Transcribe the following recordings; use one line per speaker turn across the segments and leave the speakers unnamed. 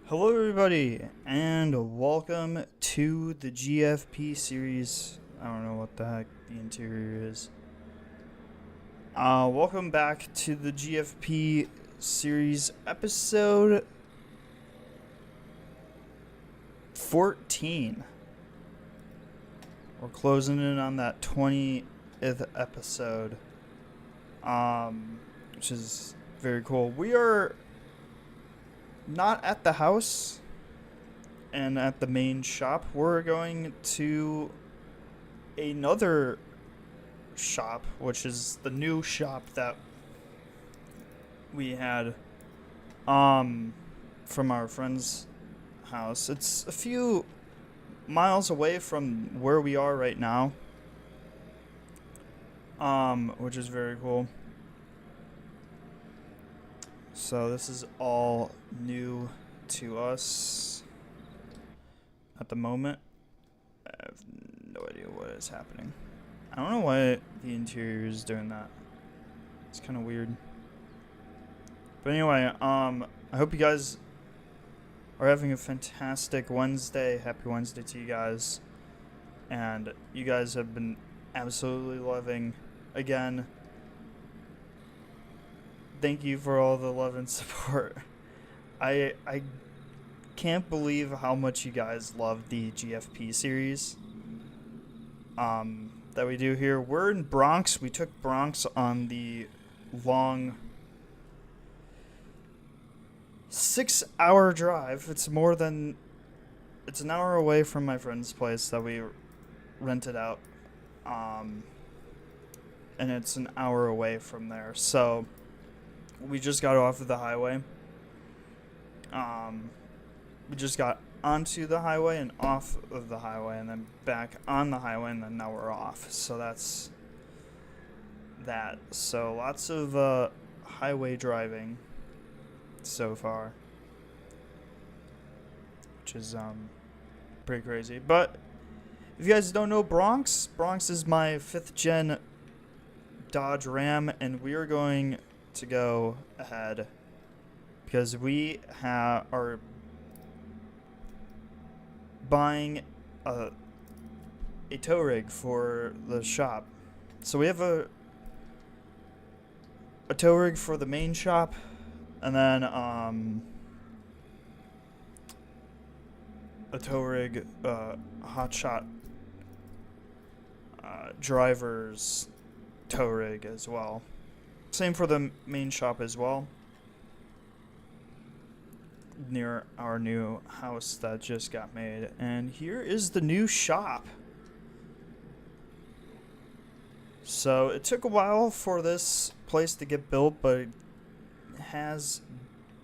Hello, everybody, and welcome to the GFP series. I don't know what the heck the interior is. Welcome back to the GFP series, episode 14. We're closing in on that 20th episode, which is very cool. We are not at the house and at the main shop. We're going to another shop, which is the new shop that we had from our friend's house. It's a few miles away from where we are right now, which is very cool. So this is all new to us at the moment. I have no idea what is happening. I don't know why the interior is doing that. It's kind of weird. But anyway, I hope you guys are having a fantastic Wednesday. Happy Wednesday to you guys. And you guys have been absolutely loving, again, thank you for all the love and support. I can't believe how much you guys love the GFP series that we do here. We're in Bronx. We took Bronx on the long 6-hour drive. It's an hour away from my friend's place that we rented out. And it's an hour away from there. So we just got off of the highway. We just got onto the highway and off of the highway and then back on the highway, and then now we're off. So that's that. So lots of highway driving so far, which is pretty crazy. But if you guys don't know Bronx is my 5th gen Dodge Ram, and we are going to go ahead because we are buying a tow rig for the shop. So we have a tow rig for the main shop, and then a tow rig, hotshot driver's tow rig as well. Same for the main shop as well, near our new house that just got made. And here is the new shop. So it took a while for this place to get built, but it has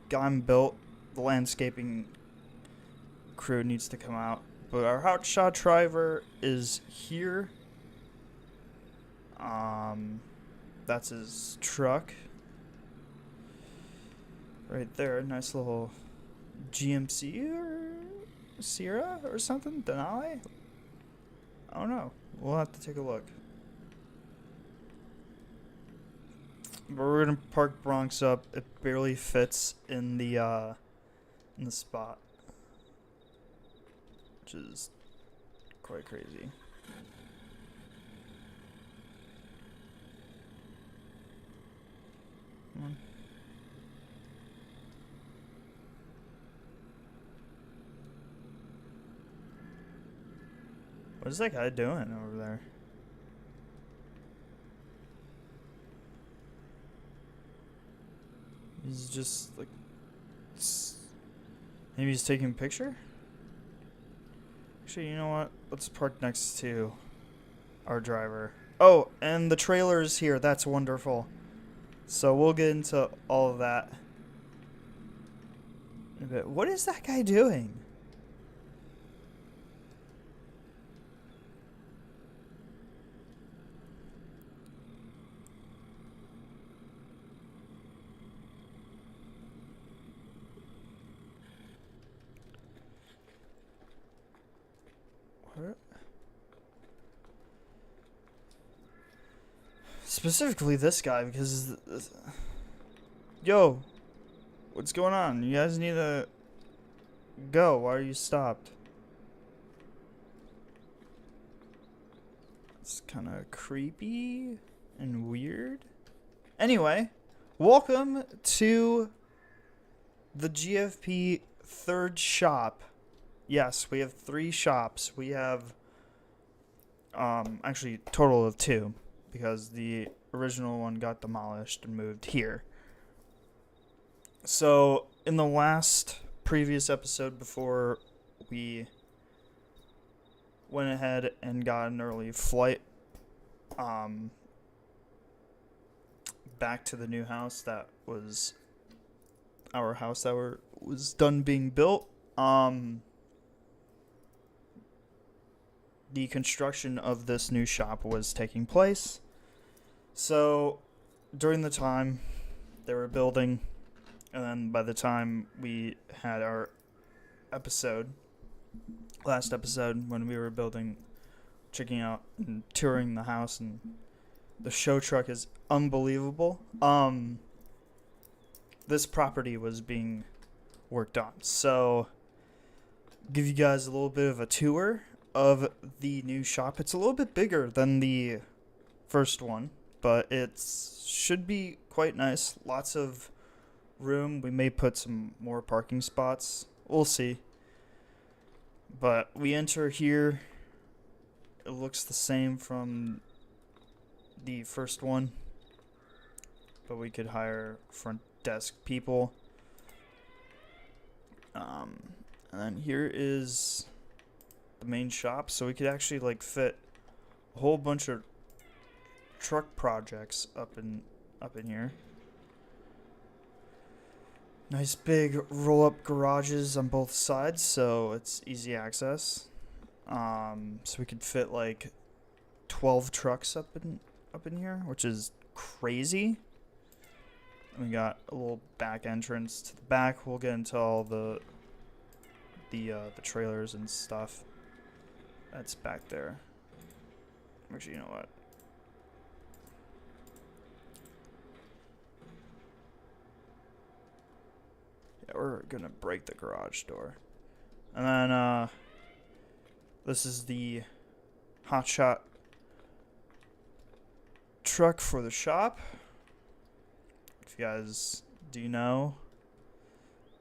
gotten built. The landscaping crew needs to come out, but our hotshot driver is here. That's his truck right there. Nice little GMC or Sierra or something. Denali? I don't know. We'll have to take a look. But we're gonna park Bronx up. It barely fits in the spot, which is quite crazy. Come on. What is that guy doing over there? He's just like, maybe he's taking a picture? Actually, you know what? Let's park next to our driver. Oh, and the trailer is here. That's wonderful. So we'll get into all of that in a bit. What is that guy doing? What? Specifically this guy, because yo, what's going on? You guys need to Go. Why are you stopped? It's kind of creepy and weird. Anyway, welcome to the GFP third shop. Yes, we have 3 shops. We have actually total of 2 because the original one got demolished and moved here. So, in the last previous episode before we went ahead and got an early flight back to the new house that was our house that was done being built, the construction of this new shop was taking place. So during the time they were building, and then by the time we had our last episode when we were building, checking out and touring the house, and the show truck is unbelievable. This property was being worked on. So give you guys a little bit of a tour of the new shop. It's a little bit bigger than the first one, but it should be quite nice. Lots of room. We may put some more parking spots. We'll see. But we enter here. It looks the same from the first one, but we could hire front desk people. And then here is the main shop, so we could actually like fit a whole bunch of truck projects up in here. Nice big roll-up garages on both sides, so it's easy access. So we could fit like 12 trucks up in here, which is crazy. And we got a little back entrance to the back. We'll get into all the trailers and stuff that's back there. Actually, you know what? Yeah, we're gonna break the garage door. And then this is the hotshot truck for the shop. If you guys do know,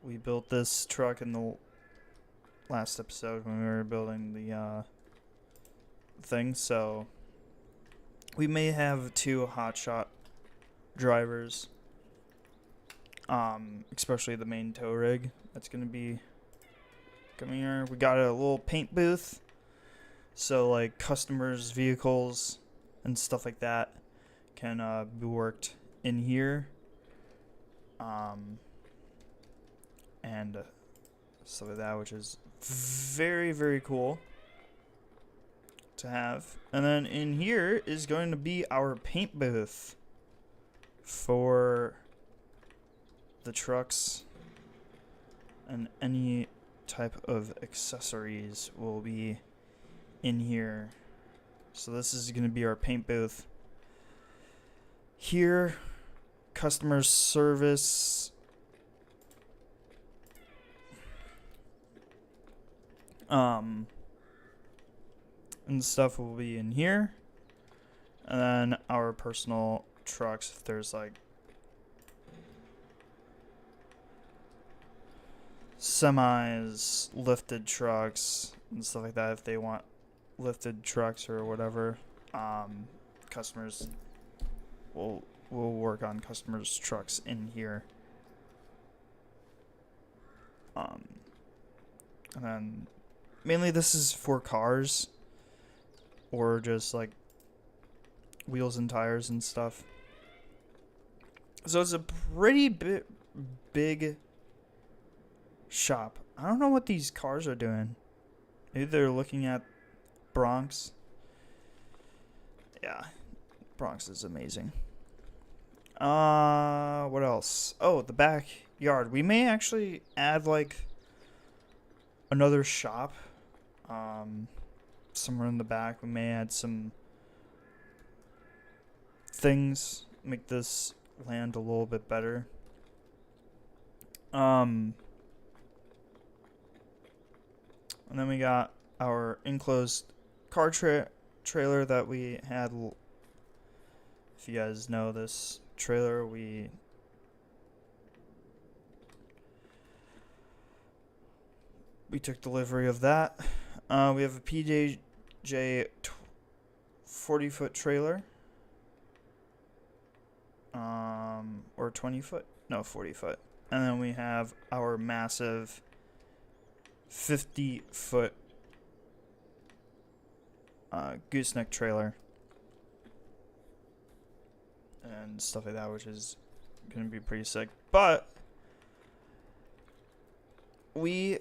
we built this truck in the last episode when we were building the thing, so we may have 2 hotshot drivers, especially the main tow rig that's gonna be coming here. We got a little paint booth, so like customers' vehicles and stuff like that can be worked in here, and stuff like that, which is very, very cool to have. And then in here is going to be our paint booth for the trucks, and any type of accessories will be in here. So this is going to be our paint booth. Here, customer service, and stuff will be in here. And then our personal trucks, if there's like semis, lifted trucks, and stuff like that, if they want lifted trucks or whatever, customers will work on customers' trucks in here. And then mainly this is for cars or just like wheels and tires and stuff. So it's a pretty big shop. I don't know what these cars are doing. Maybe they're looking at Bronx. Yeah, Bronx is amazing. What else? Oh, the backyard. We may actually add like another shop somewhere in the back. We may add some things, make this land a little bit better. And then we got our enclosed car trailer that we had. If you guys know this trailer, we took delivery of that. We have a PJJ 40-foot trailer. Or 20 foot? No, 40 foot. And then we have our massive 50-foot gooseneck trailer. And stuff like that, which is going to be pretty sick. But we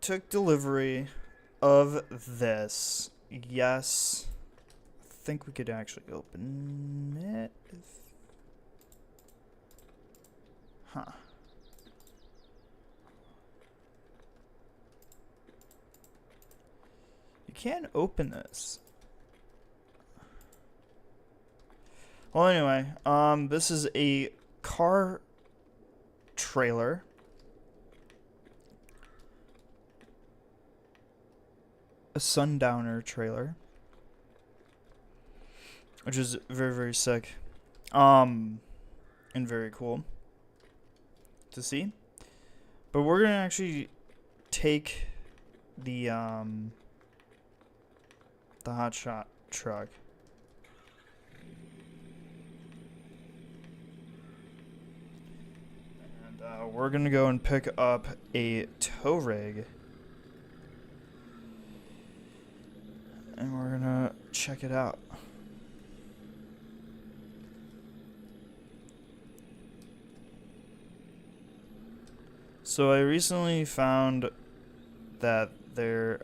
took delivery of this. Yes. I think we could actually open it. Huh. You can't open this. Well, anyway, this is a car trailer. A sundowner trailer. Which is very, very sick. And very cool to see. But we're gonna actually take the hotshot truck. And we're gonna go and pick up a tow rig. And we're gonna check it out. So I recently found that there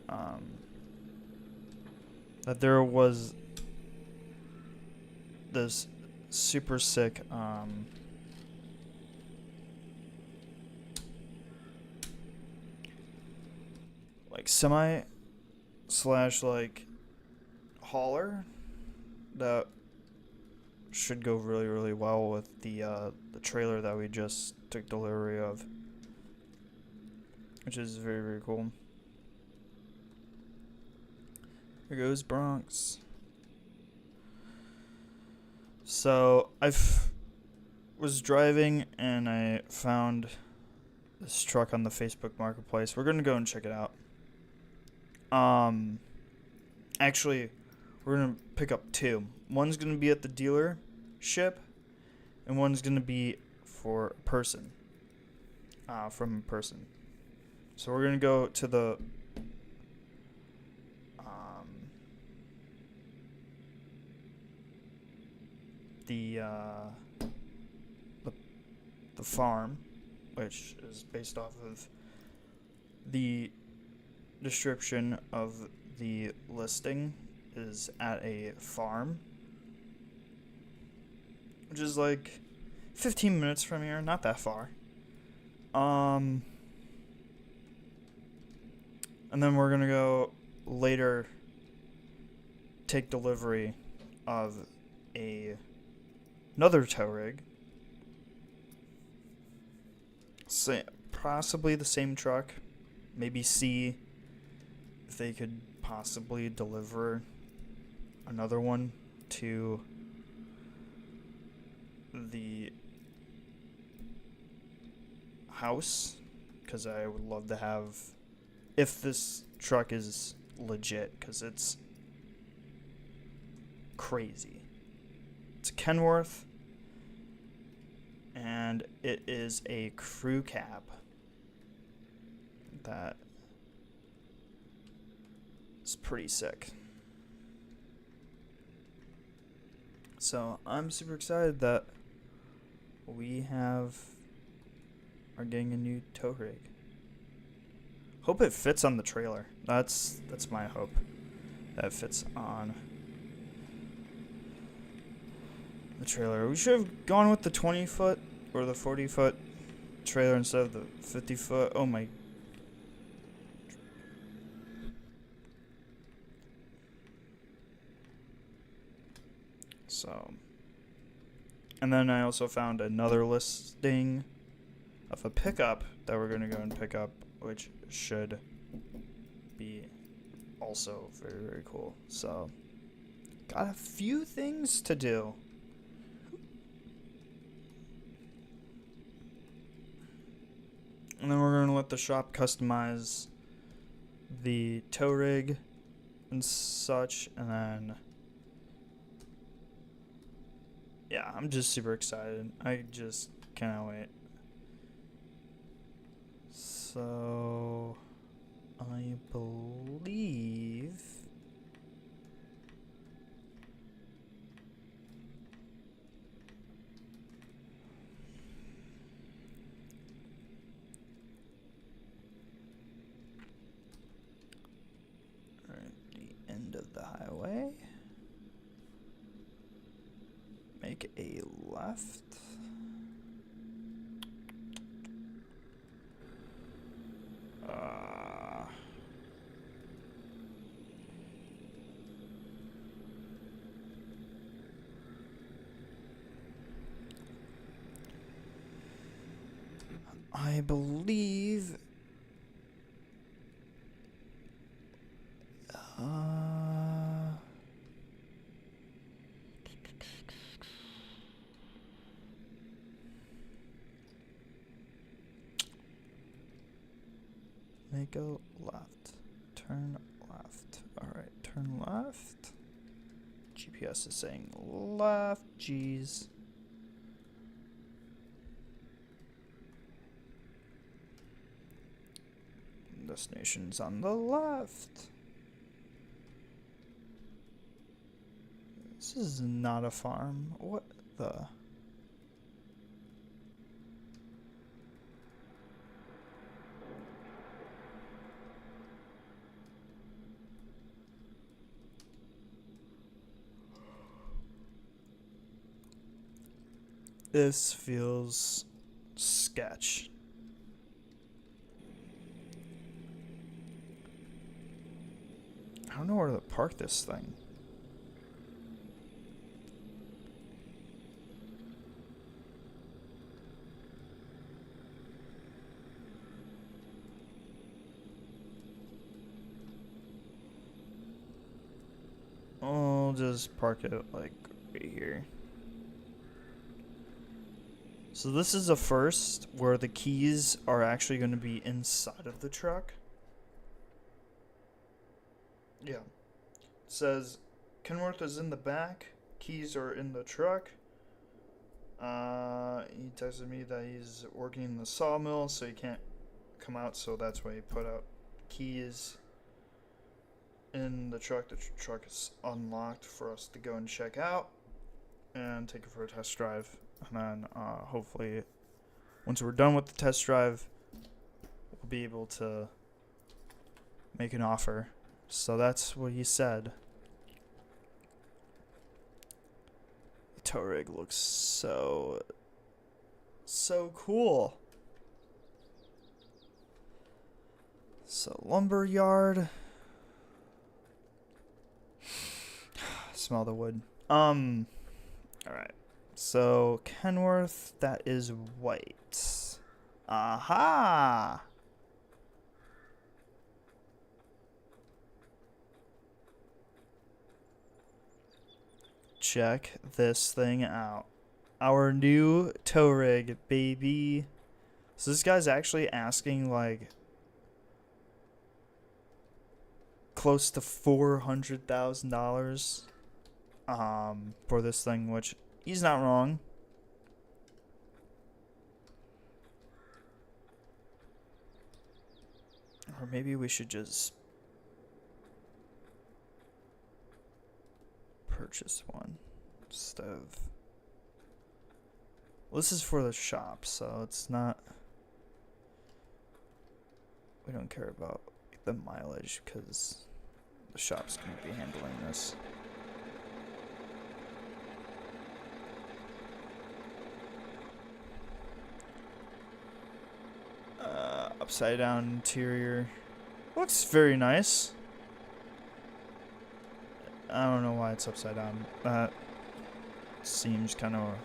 was this super sick like semi slash like hauler that should go really, really well with the trailer that we just took delivery of, which is very, very cool. Here goes Bronx. So I was driving and I found this truck on the Facebook Marketplace. We're gonna go and check it out. Actually, we're gonna pick up two. One's gonna be at the dealership, and one's gonna be for a person. From a person. So we're gonna go to the farm, which is based off of the description of the listing, is at a farm, which is like 15 minutes from here, not that far. And then we're gonna go later take delivery of another tow rig. Possibly the same truck. Maybe see if they could possibly deliver another one to the house, because I would love to have, if this truck is legit, because it's crazy. It's a Kenworth, and it is a crew cab that is pretty sick. So I'm super excited that we are getting a new tow rig. Hope it fits on the trailer. That's my hope, that it fits on the trailer. We should have gone with the 20-foot or the 40-foot trailer instead of the 50-foot. Oh my. So, and then I also found another listing of a pickup that we're going to go and pick up, which should be also very, very cool. So, got a few things to do. And then we're going to let the shop customize the tow rig and such. And then, yeah, I'm just super excited. I just cannot wait. So, I believe... end of the highway. Make a left. I believe make a left. Turn left. Alright, turn left. GPS is saying left. Jeez. Destination's on the left. This is not a farm. What the? This feels sketch. I don't know where to park this thing. I'll just park it like right here. So this is a first where the keys are actually going to be inside of the truck. Yeah. It says Kenworth is in the back. Keys are in the truck. He texted me that he's working in the sawmill, so he can't come out. So that's why he put out keys in the truck. The truck is unlocked for us to go and check out and take it for a test drive. And then hopefully, once we're done with the test drive, we'll be able to make an offer. So that's what he said. The tow rig looks so cool. So lumber yard. Smell the wood. All right. So Kenworth, that is white. Aha! Check this thing out. Our new tow rig, baby. So this guy's actually asking like close to $400,000 for this thing, which he's not wrong. Or maybe we should just purchase one instead of... Well, this is for the shop, so it's not... We don't care about the mileage because the shop's going to be handling this. Upside down interior. Looks very nice. I don't know why it's upside down. That seems kind of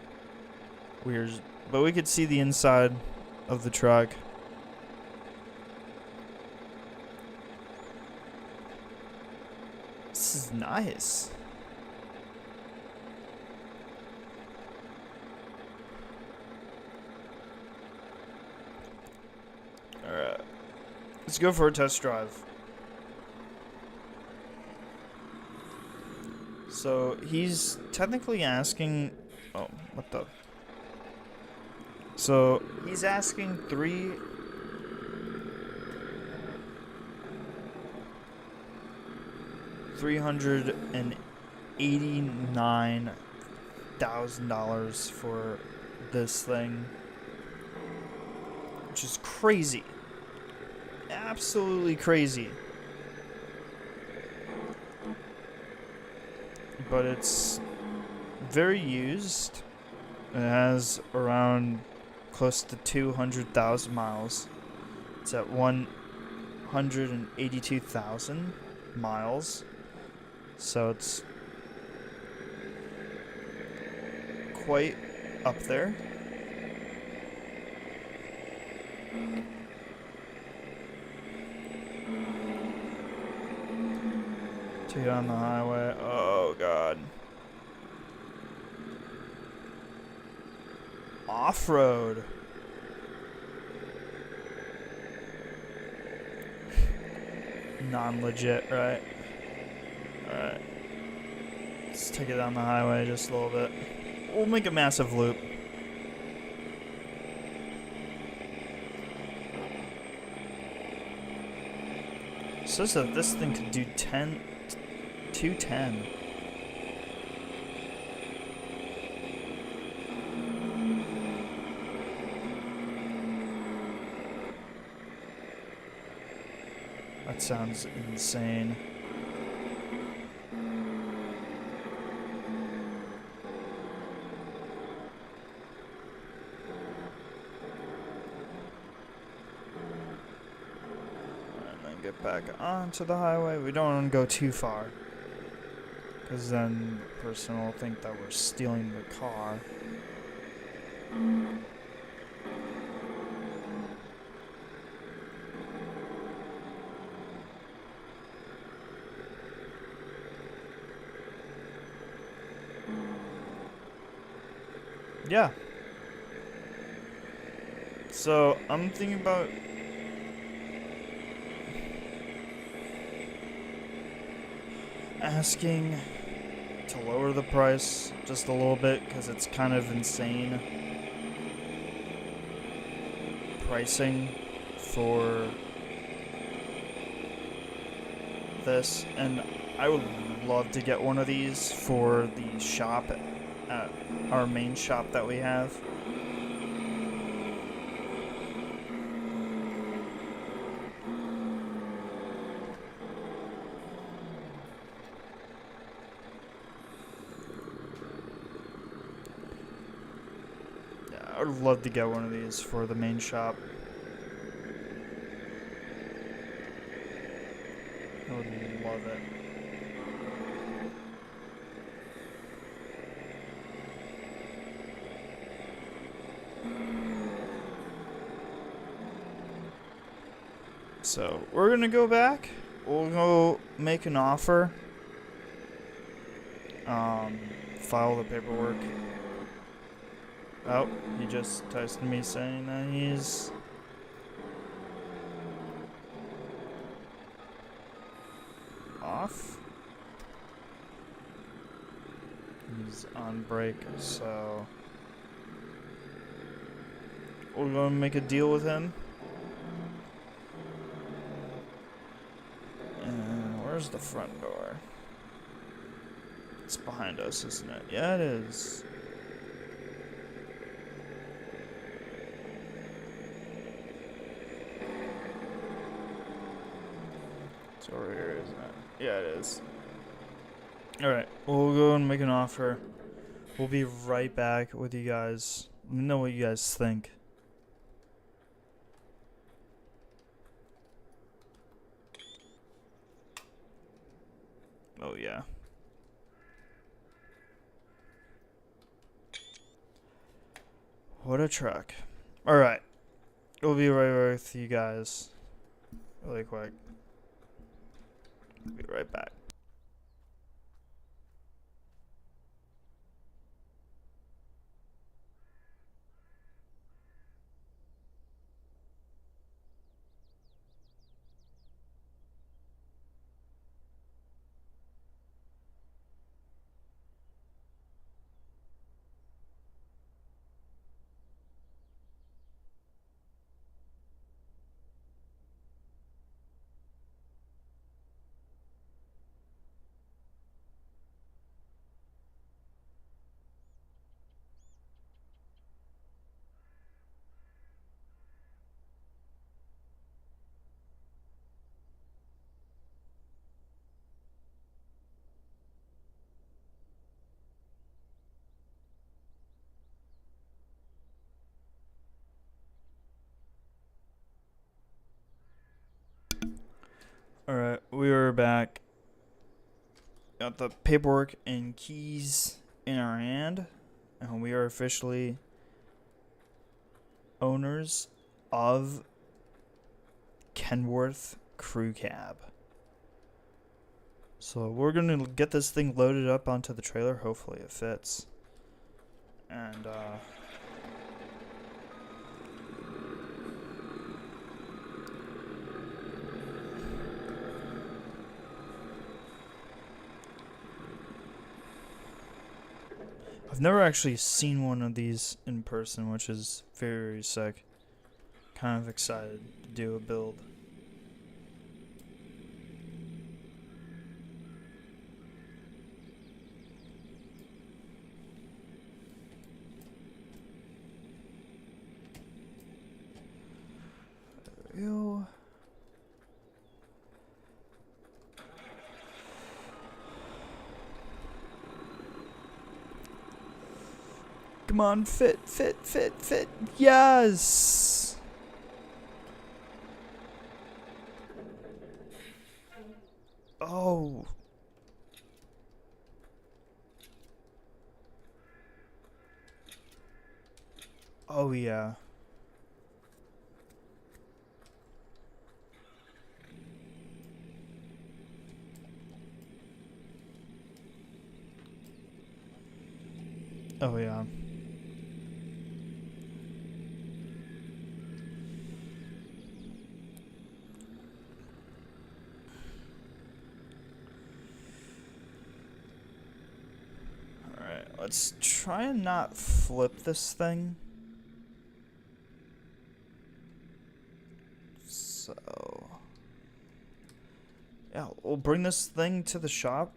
weird. But we could see the inside of the truck. This is nice. Alright. Let's go for a test drive. So he's technically asking... Oh, what the... So he's asking $389,000 for this thing, which is crazy. Absolutely crazy. But it's very used. It has around close to 200,000 miles. It's at 182,000 miles. So it's quite up there. To get on the highway. Oh god. Off-road. Non-legit, right? Alright. Let's take it down the highway just a little bit. We'll make a massive loop. It says that this thing could do 210. That sounds insane. And then get back onto the highway. We don't want to go too far, because then the person will think that we're stealing the car. Yeah. So, I'm thinking about asking to lower the price just a little bit, because it's kind of insane pricing for this, and I would love to get one of these for the shop at our main shop that we have. Yeah, I would love to get one of these for the main shop. I would love it. So, we're gonna go back. We'll go make an offer. File the paperwork. Oh, he just texted me saying that he's off. He's on break, so we're gonna make a deal with him. And where's the front door? It's behind us, isn't it? Yeah, it is. It's over here, isn't it? Yeah, it is. Alright, we'll go and make an offer. We'll be right back with you guys. Let me know what you guys think. Oh, yeah. What a truck. Alright. We'll be right with you guys. Really quick. Be right back. we were back. Got the paperwork and keys in our hand, and we are officially owners of Kenworth Crew Cab. So we're gonna get this thing loaded up onto the trailer. Hopefully it fits. And I've never actually seen one of these in person, which is very sick. Kind of excited to do a build. Ew. Come on, fit. Yes! Oh. Oh, yeah. Oh, yeah. Alright, let's try and not flip this thing. So, yeah, we'll bring this thing to the shop.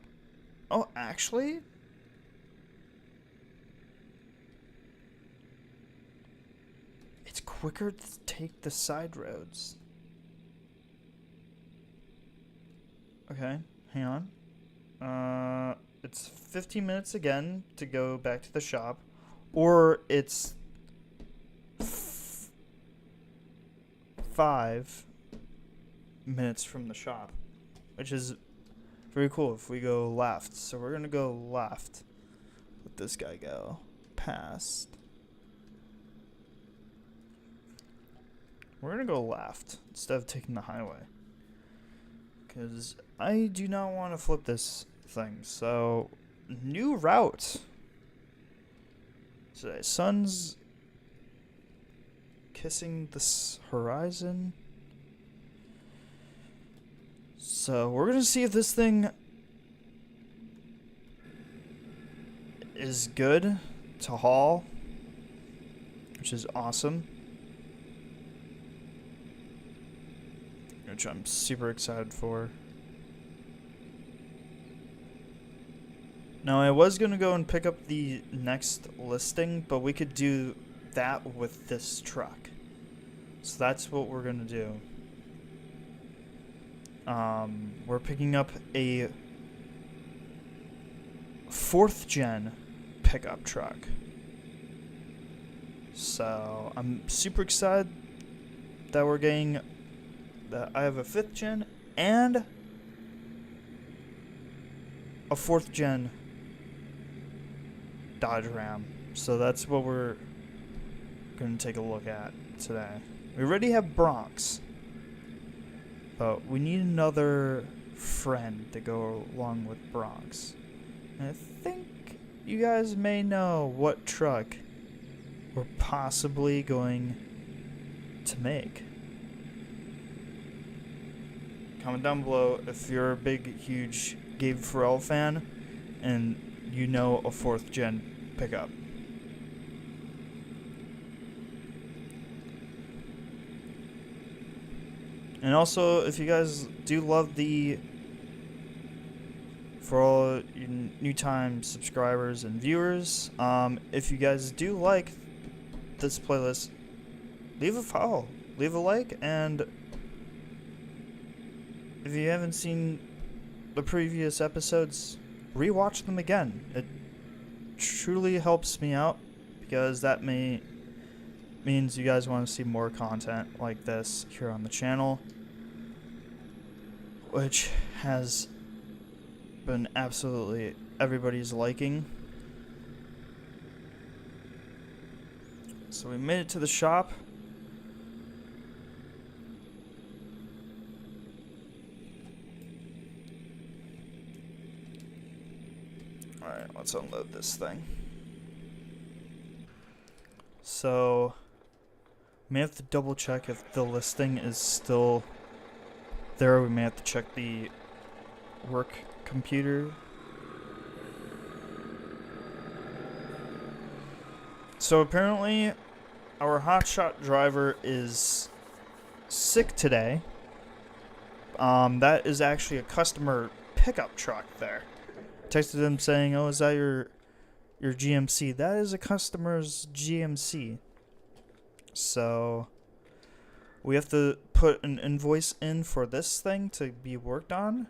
Oh, actually, it's quicker to take the side roads. Okay, hang on. It's 15 minutes again to go back to the shop, or it's 5 minutes from the shop, which is very cool if we go left. So we're gonna go left. Let this guy go past. We're gonna go left instead of taking the highway, because I do not want to flip this thing. So, new route. So, sun's kissing this horizon. So, we're gonna see if this thing is good to haul, which is awesome. Which I'm super excited for. Now, I was going to go and pick up the next listing, but we could do that with this truck. So that's what we're going to do. We're picking up a 4th gen pickup truck. So I'm super excited that we're getting that. I have a 5th gen and a 4th gen Dodge Ram. So that's what we're going to take a look at today. We already have Bronx, but we need another friend to go along with Bronx. And I think you guys may know what truck we're possibly going to make. Comment down below if you're a big, huge Gabe Farrell fan and you know a 4th gen pickup. And also, if you guys do love for all you new time subscribers and viewers, if you guys do like this playlist, leave a follow, leave a like, and if you haven't seen the previous episodes, rewatch them again. It truly helps me out, because that means you guys want to see more content like this here on the channel. which has been absolutely everybody's liking. So we made it to the shop. Alright, let's unload this thing. So, may have to double check if the listing is still there. We may have to check the work computer. So apparently, our hotshot driver is sick today. That is actually a customer pickup truck there. Texted him saying, "Oh, is that your GMC?" That is a customer's GMC. So we have to put an invoice in for this thing to be worked on.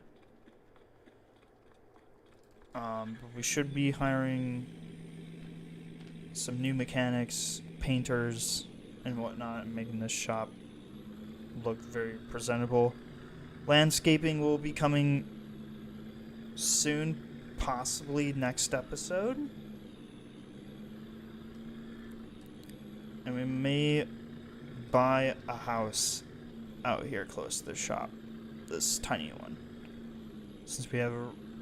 But we should be hiring some new mechanics, painters, and whatnot, and making this shop look very presentable. Landscaping will be coming soon, possibly next episode. And we may buy a house out here close to the shop. This tiny one. Since we have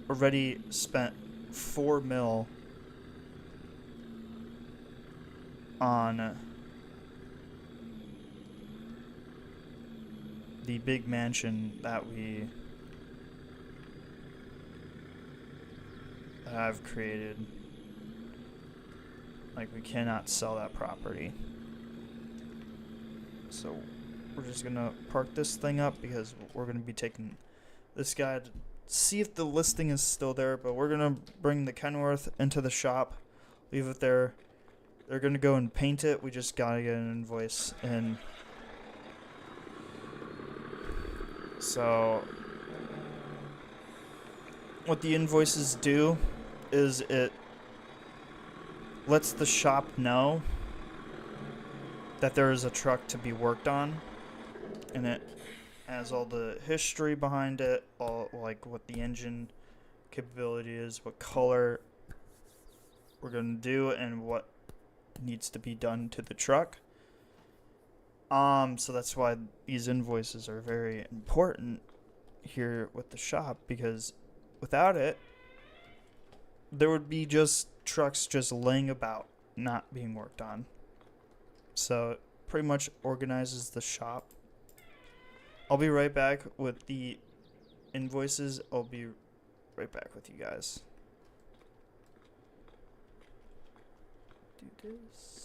already spent $4 million on the big mansion that I've created. Like, we cannot sell that property. So we're just gonna park this thing up because we're gonna be taking this guy to see if the listing is still there. But we're gonna bring the Kenworth into the shop, leave it there. They're gonna go and paint it. We just gotta get an invoice in. So what the invoices do is it lets the shop know that there is a truck to be worked on, and it has all the history behind it, all like what the engine capability is, what color we're gonna do, and what needs to be done to the truck. So that's why these invoices are very important here with the shop, because without it, there would be just trucks just laying about, not being worked on. So it pretty much organizes the shop. I'll be right back with the invoices. I'll be right back with you guys. Do this.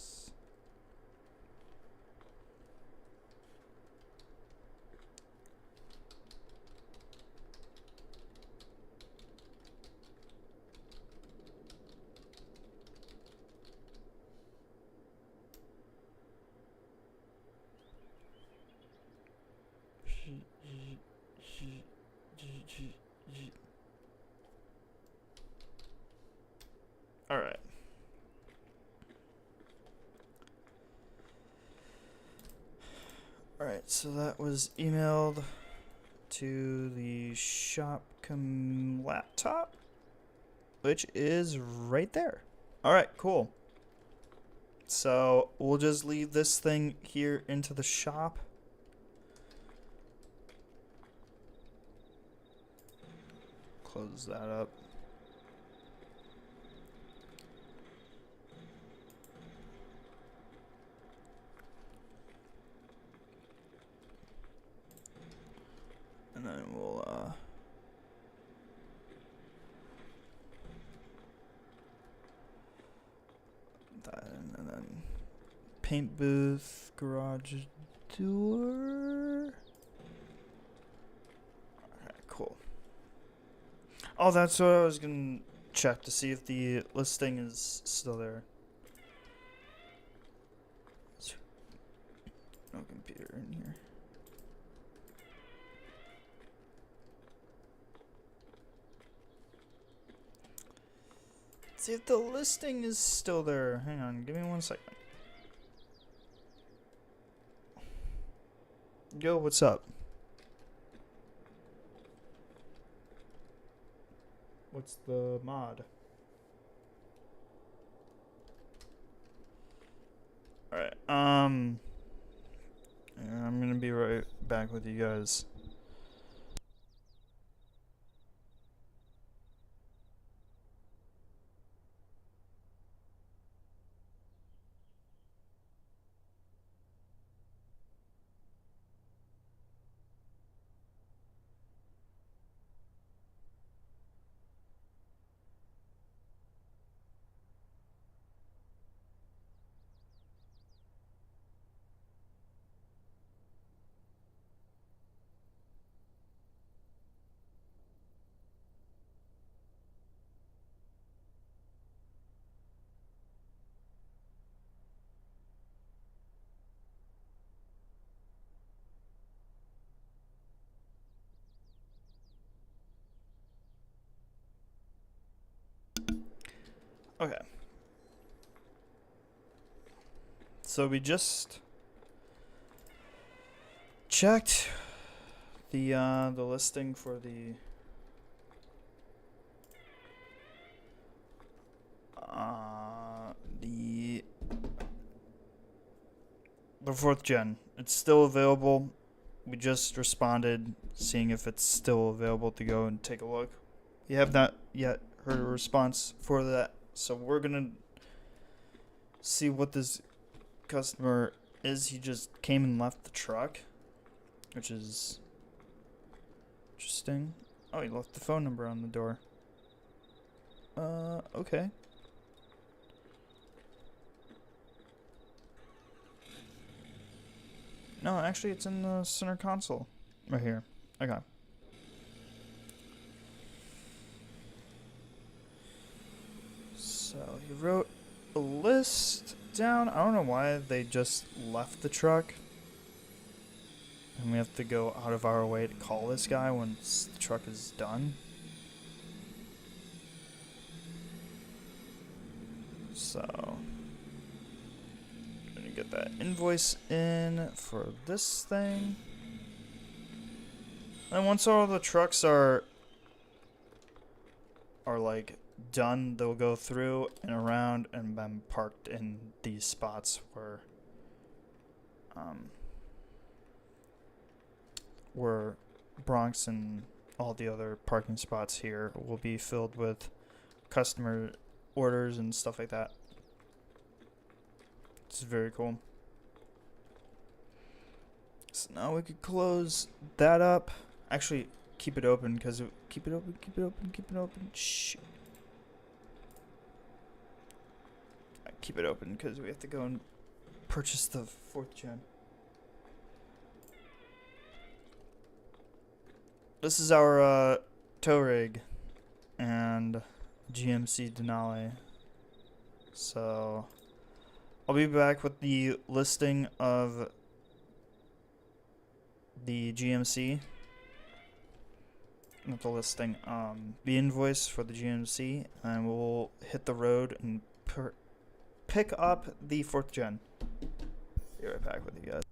Alright. Alright, so that was emailed to the Shopcom laptop, which is right there. Alright, cool. So we'll just leave this thing here into the shop. Close that up. And then we'll that, and then paint booth, garage door. Alright, cool. Oh, that's what I was gonna check to see if the listing is still there. No computer in here. See if the listing is still there. Hang on, give me 1 second. Yo, what's up? What's the mod? Alright, yeah, I'm gonna be right back with you guys. Okay. So we just checked the listing for the the 4th gen. It's still available. We just responded seeing if it's still available to go and take a look. We have not yet heard a response for that, so we're gonna see what this customer is. He just came and left the truck, which is interesting. Oh, he left the phone number on the door. Okay. No, actually, it's in the center console. Right here. Okay. So, he wrote a list down. I don't know why they just left the truck. And we have to go out of our way to call this guy once the truck is done. So, gonna get that invoice in for this thing. And once all the trucks are like done, they'll go through and around and been parked in these spots where Bronx and all the other parking spots here will be filled with customer orders and stuff like that. It's very cool. So now we could close that up. Actually, keep it open because keep it open. Shh. Keep it open because we have to go and purchase the 4th gen. This is our tow rig and GMC Denali. So I'll be back with the listing of the GMC. Not the listing, the invoice for the GMC, and we'll hit the road and pick up the 4th gen. Be right back with you guys.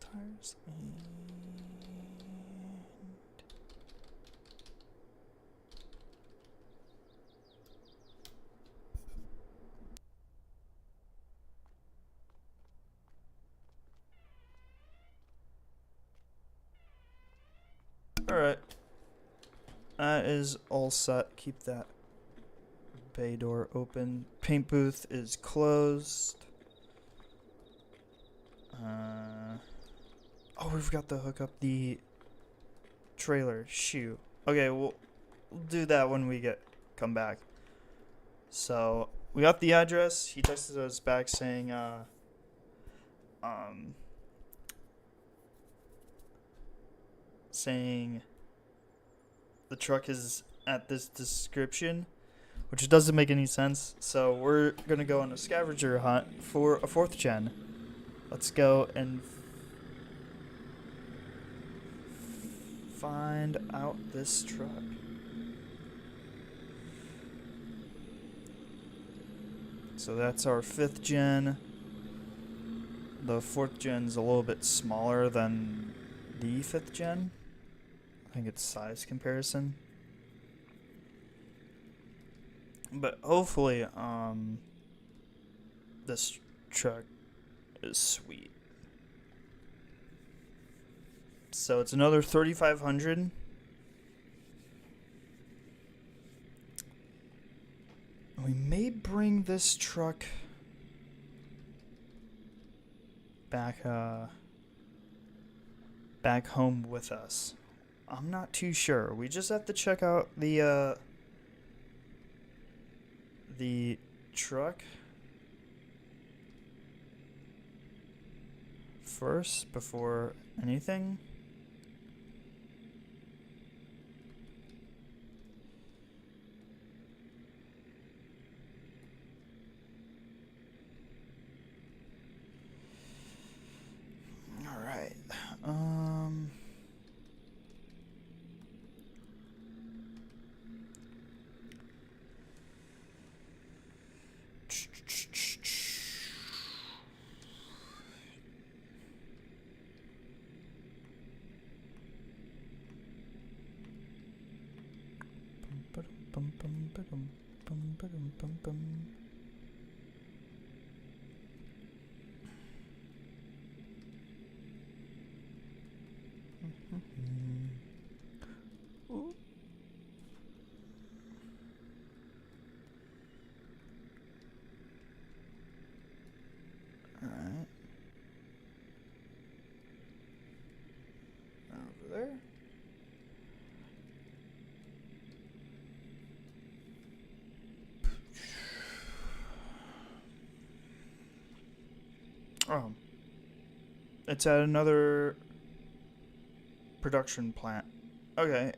Tires and alright. That is all set. Keep that bay door open. Paint booth is closed. Oh, we forgot to hook up the trailer. Shoot. Okay, we'll do that when we come back. So we got the address. He texted us back saying saying the truck is at this description, which doesn't make any sense. So we're gonna go on a scavenger hunt for a 4th gen. Let's go and find out this truck. So that's our 5th gen. The 4th gen's a little bit smaller than the 5th gen. I think it's size comparison. But hopefully, this truck is sweet. So it's another 3,500. We may bring this truck back home with us. I'm not too sure. We just have to check out the truck first before anything. All right. Ooh. All right. Over there. Oh. It's at another production plant. Okay.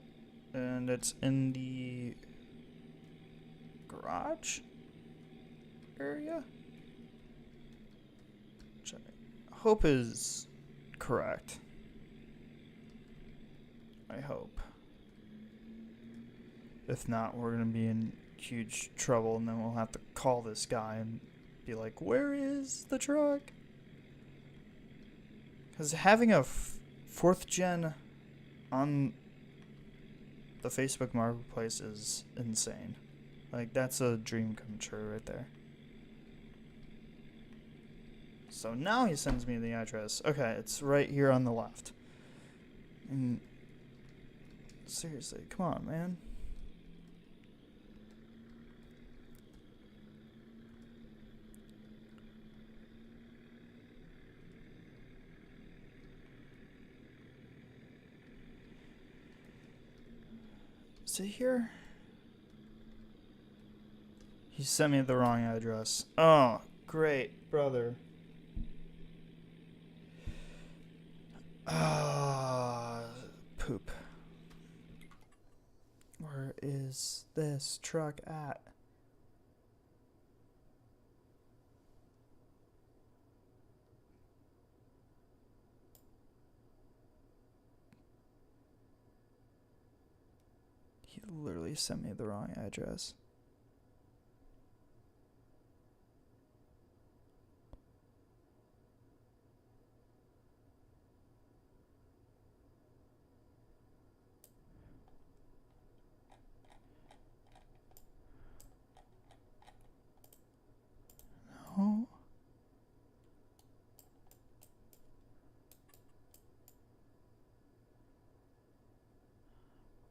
And it's in the garage area? Which I hope is correct. I hope. If not, we're going to be in huge trouble, and then we'll have to call this guy and be like, where is the truck? Because having a 4th gen on the Facebook Marketplace is insane. Like, that's a dream come true right there. So now he sends me the address. Okay, it's right here on the left. And seriously, come on, man. Is it here? He sent me the wrong address. Oh, great, brother. Poop. Where is this truck at? He literally sent me the wrong address. No.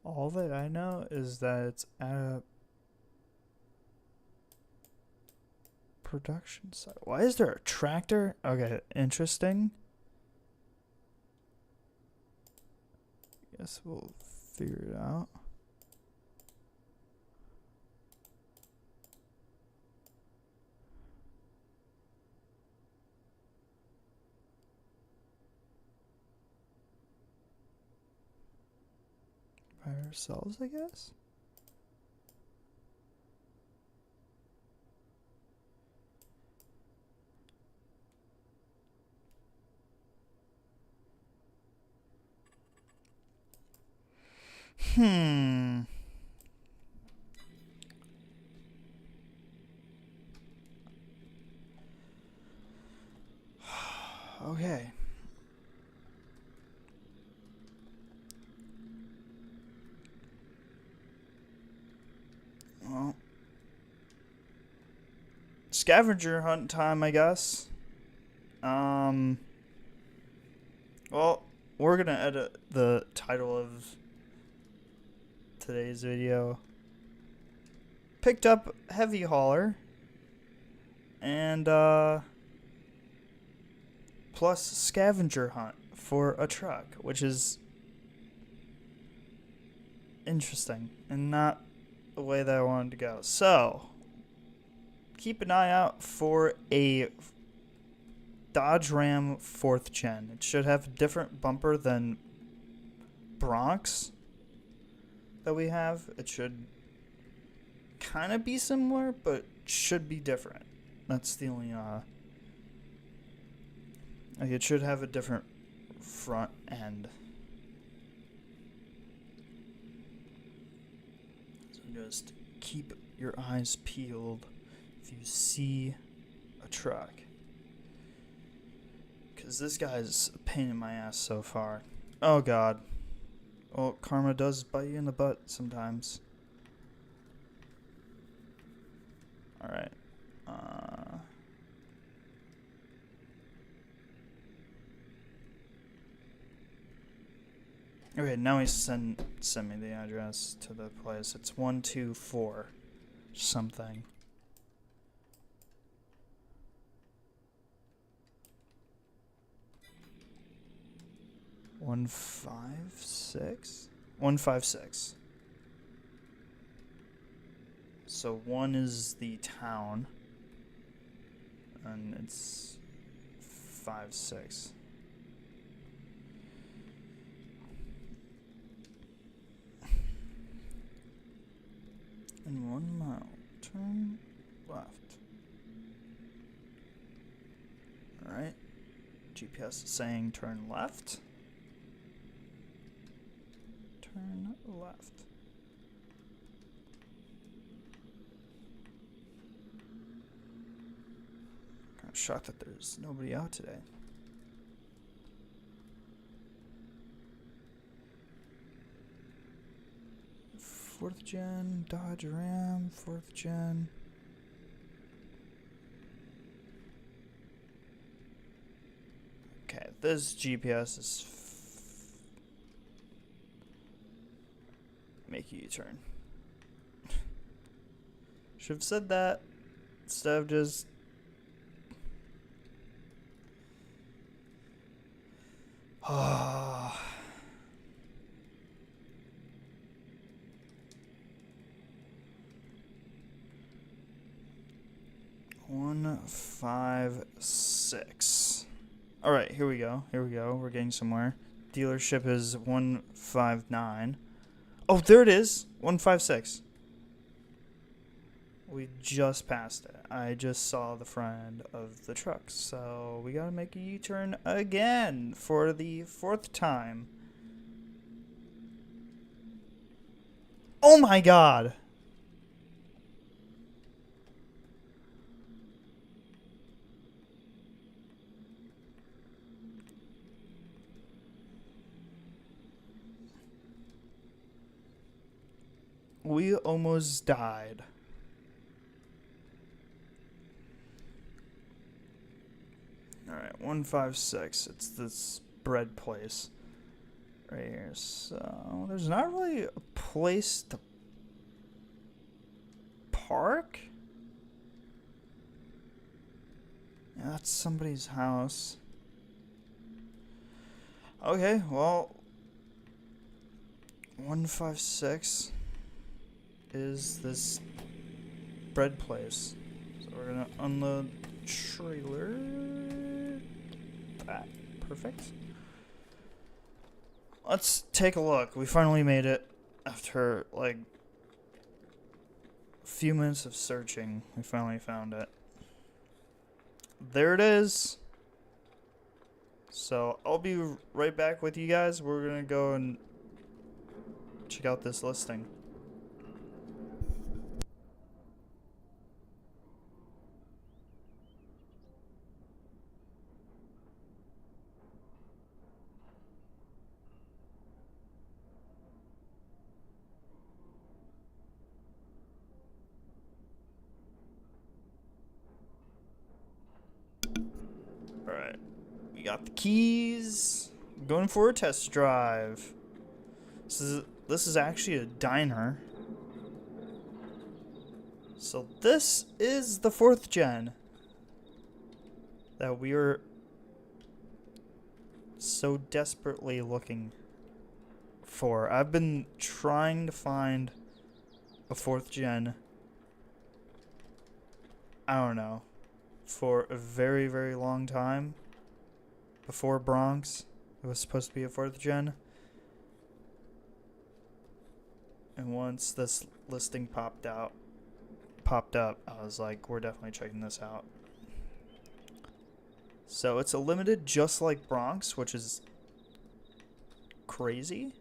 All that I know is that it's at a production site. Why is there a tractor? Okay, interesting. Guess we'll figure it out. By ourselves, I guess? scavenger hunt time, I guess. Well, we're gonna edit the title of today's video. Picked up heavy hauler. And, plus scavenger hunt for a truck, which is interesting and not the way that I wanted to go. So, keep an eye out for a Dodge Ram 4th Gen. It should have a different bumper than Bronx that we have. It should kind of be similar, but should be different. That's the only, like it should have a different front end. So just keep your eyes peeled if you see a truck. Because this guy's a pain in my ass so far. Oh god. Well, karma does bite you in the butt sometimes. Alright. Okay, now he sent me the address to the place. It's 124 something. 156? 156. So 1 is the town, and it's 56. In 1 mile, turn left. Alright. GPS is saying turn left. Turn left. I'm shocked that there's nobody out today. Fourth gen, Dodge Ram, 4th gen. Okay, this GPS is make you turn. Should have said that instead of just ah. 156. All right, here we go. Here we go. We're getting somewhere. Dealership is 159. Oh, there it is. 156. We just passed it. I just saw the front end of the truck. So we gotta make a U-turn again for the 4th time. Oh my god! We almost died. Alright, 156. It's this bread place right here. So, there's not really a place to park? Yeah, that's somebody's house. Okay, well, 156 is this bread place. So we're gonna unload trailer. That perfect. Let's take a look. We finally made it after like a few minutes of searching. We finally found it. There it is. So I'll be right back with you guys. We're gonna go and check out this listing. We got the keys. Going for a test drive. This is actually a diner. So this is the 4th gen that we are so desperately looking for. I've been trying to find a 4th gen, I don't know, for a very, very long time. Before Bronx, it was supposed to be a 4th gen. And once this listing popped up, I was like, we're definitely checking this out. So it's a limited just like Bronx, which is crazy.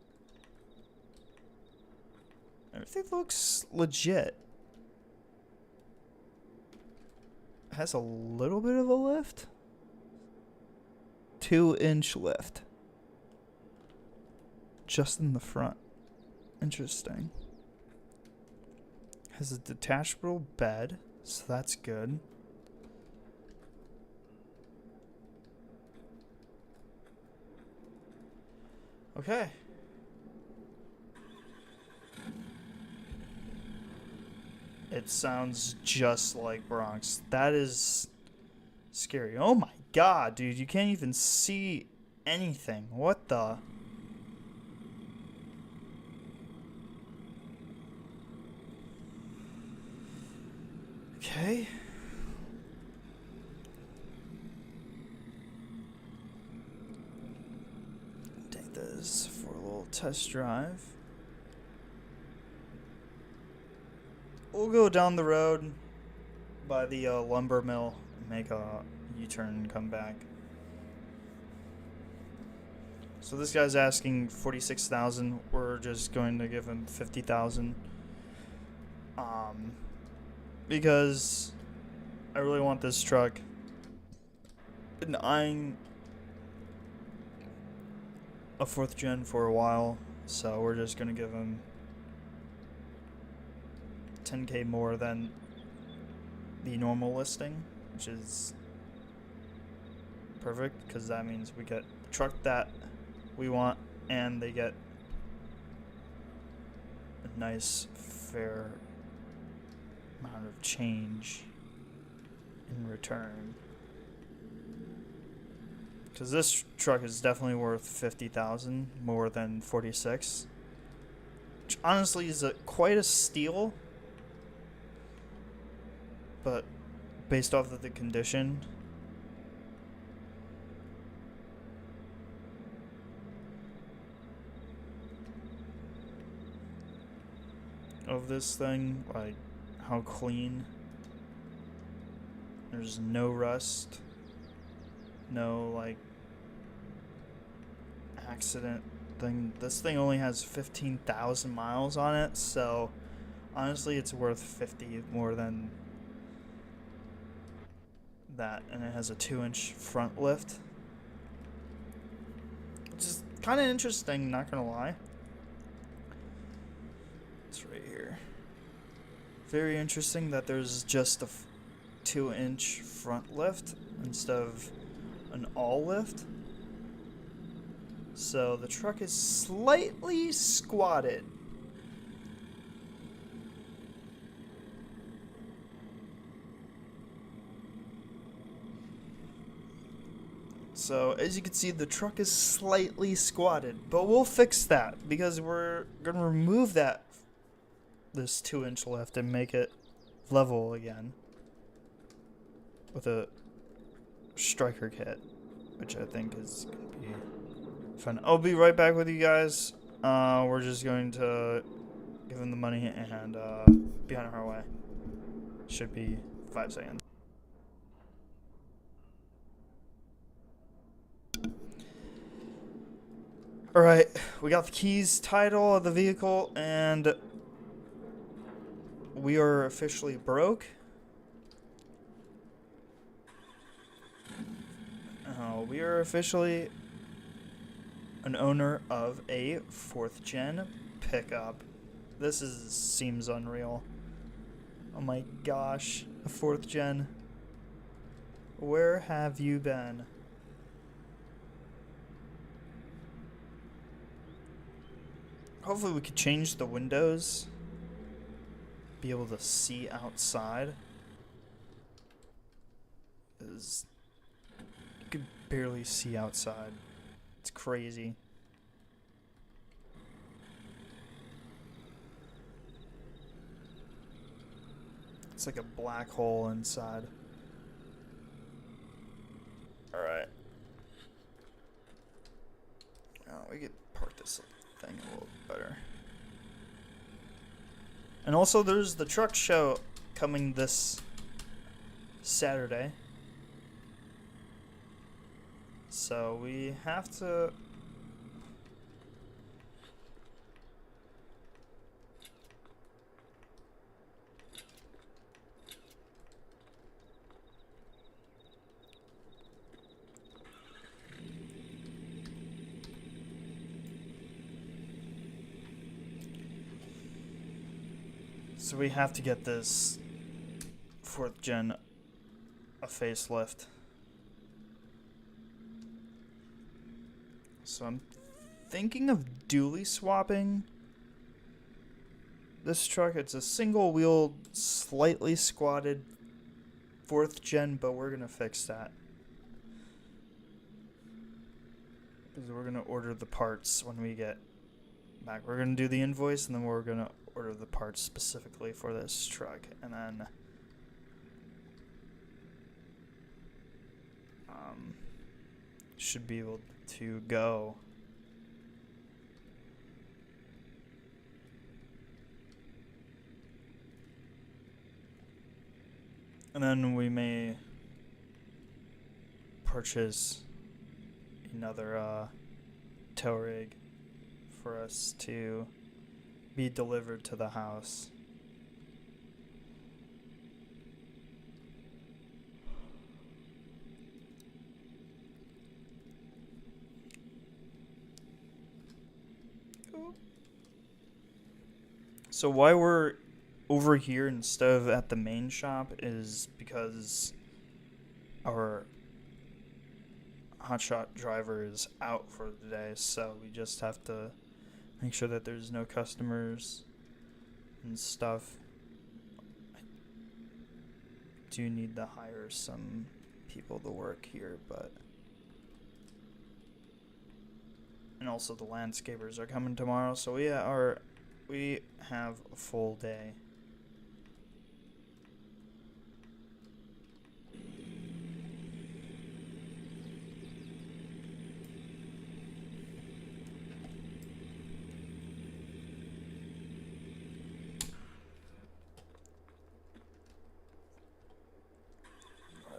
Everything looks legit. It has a little bit of a lift. 2-inch lift. Just in the front. Interesting. Has a detachable bed, so that's good. Okay. It sounds just like Bronx. That is scary. Oh my god, dude. You can't even see anything. What the? Okay. Take this for a little test drive. We'll go down the road by the lumber mill and make a U-turn and come back. So this guy's asking 46,000. We're just going to give him 50,000. Because I really want this truck. Been eyeing a 4th gen for a while, so we're just gonna give him 10K more than the normal listing, which is perfect because that means we get the truck that we want and they get a nice fair amount of change in return, because this truck is definitely worth 50,000 more than 46, which honestly is quite a steal, but based off of the condition, of this thing, like how clean. There's no rust, no like accident thing. This thing only has 15,000 miles on it, so honestly it's worth 50 more than that. And it has a 2-inch front lift, which is kind of interesting, not gonna lie. It's right here. Very interesting that there's just a 2-inch front lift instead of an all lift. So the truck is slightly squatted. So as you can see, the truck is slightly squatted, but we'll fix that because we're gonna remove this 2-inch lift and make it level again with a striker kit, which I think is gonna be fun. I'll be right back with you guys. We're just going to give him the money and be on our way. Should be 5 seconds. Alright, we got the keys, title of the vehicle, and we are officially broke. We are officially an owner of a 4th gen pickup. This seems unreal. Oh my gosh, a 4th gen. Where have you been? Hopefully we could change the windows. Be able to see outside. 'Cause you could barely see outside. It's crazy. It's like a black hole inside. Alright. Oh, we could park this thing a little better. And also there's the truck show coming this Saturday. So we have to... So we have to get this 4th gen a facelift. So I'm thinking of dually swapping this truck. It's a single wheeled, slightly squatted 4th gen, but we're gonna fix that. Because we're gonna order the parts when we get back. We're gonna do the invoice and then we're gonna order the parts specifically for this truck, and then should be able to go. And then we may purchase another tow rig for us to be delivered to the house. So why we're over here instead of at the main shop is because our hotshot driver is out for the day, so we just have to make sure that there's no customers and stuff. I do need to hire some people to work here, but... And also the landscapers are coming tomorrow, so we have a full day.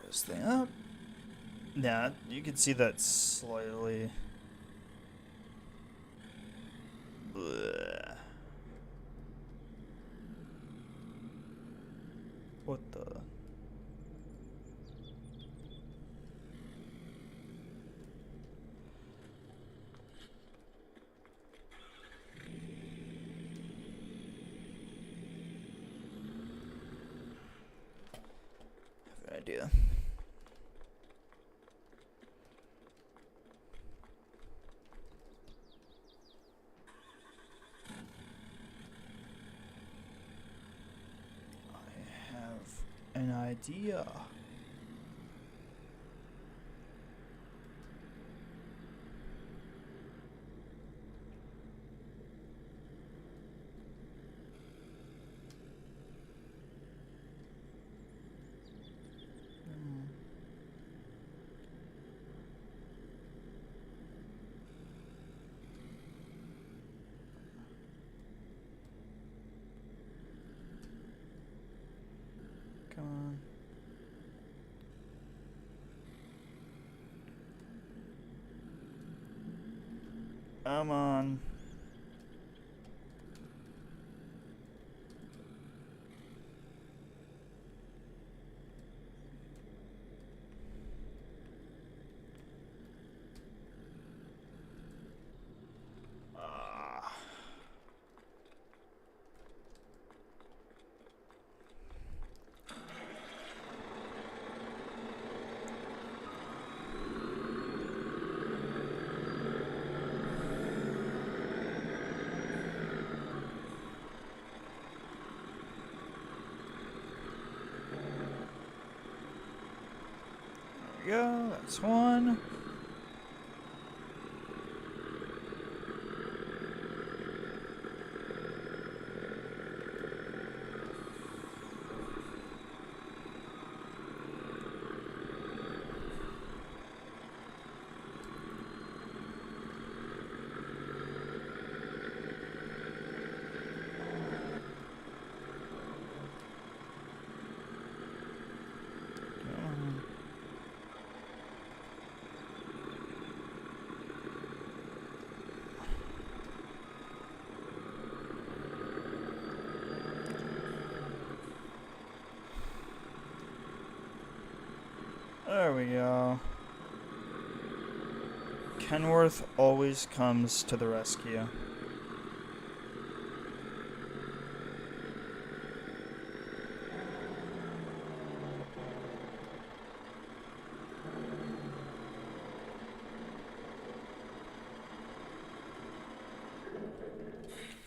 This thing up. Yeah, you can see that slightly. Blech. What the? I have an idea. An idea. Come on. Come on. we go. That's one. There we go. Kenworth always comes to the rescue.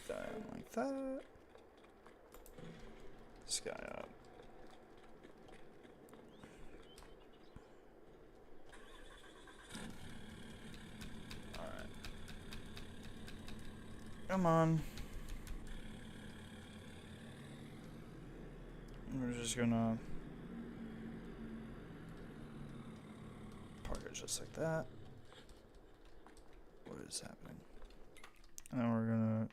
That like that. This guy up. Come on. We're just gonna park it just like that. What is happening? And then we're gonna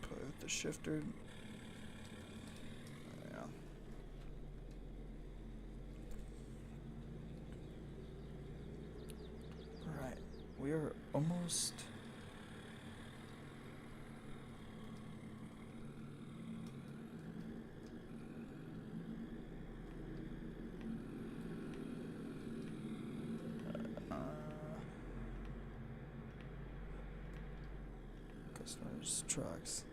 put the shifter. Yeah. Right. We are almost. Customers, trucks.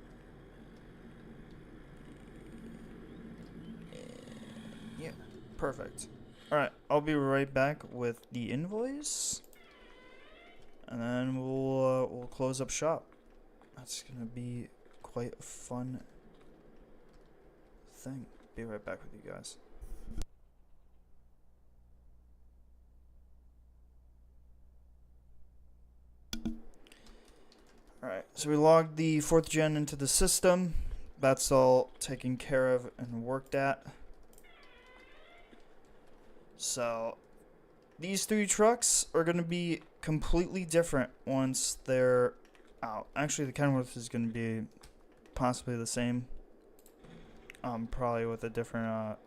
Yeah, perfect. Alright, I'll be right back with the invoice. And then we'll close up shop. That's gonna be quite a fun thing. Be right back with you guys. Alright, so we logged the 4th gen into the system. That's all taken care of and worked at. So, these 3 trucks are going to be completely different once they're out. Actually, the Kenworth is going to be possibly the same. Probably with a different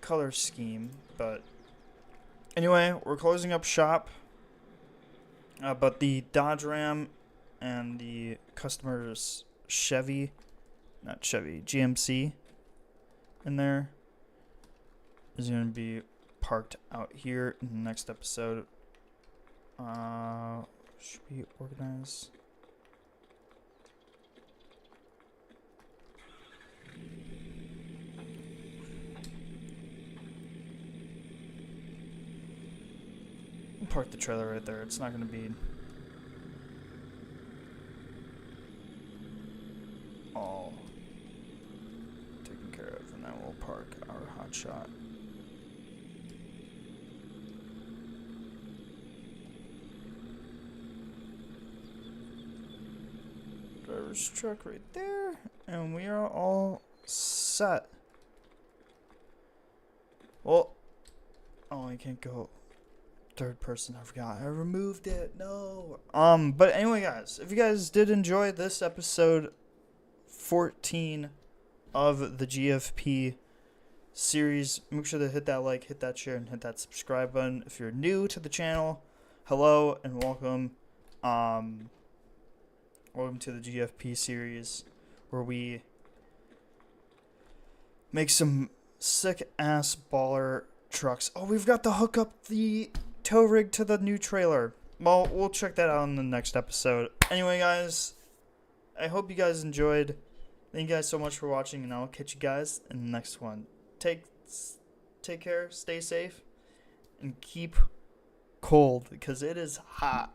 color scheme. But anyway, we're closing up shop. But the Dodge Ram and the customer's GMC in there is going to be parked out here in the next episode. Should we organize? Park the trailer right there. It's not going to be all taken care of, and then we'll park our hotshot. Driver's truck right there, and we are all set. Well, oh, I can't go third person. I forgot. I removed it. No. But anyway, guys, if you guys did enjoy this episode 14 of the GFP series, make sure to hit that like, hit that share, and hit that subscribe button. If you're new to the channel, hello and welcome. Welcome to the GFP series, where we make some sick ass baller trucks. Oh, we've got to hook up the tow rig to the new trailer. Well, we'll check that out in the next episode. Anyway, guys, I hope you guys enjoyed. Thank you guys so much for watching, and I'll catch you guys in the next one. Take take care, stay safe, and keep cold because it is hot.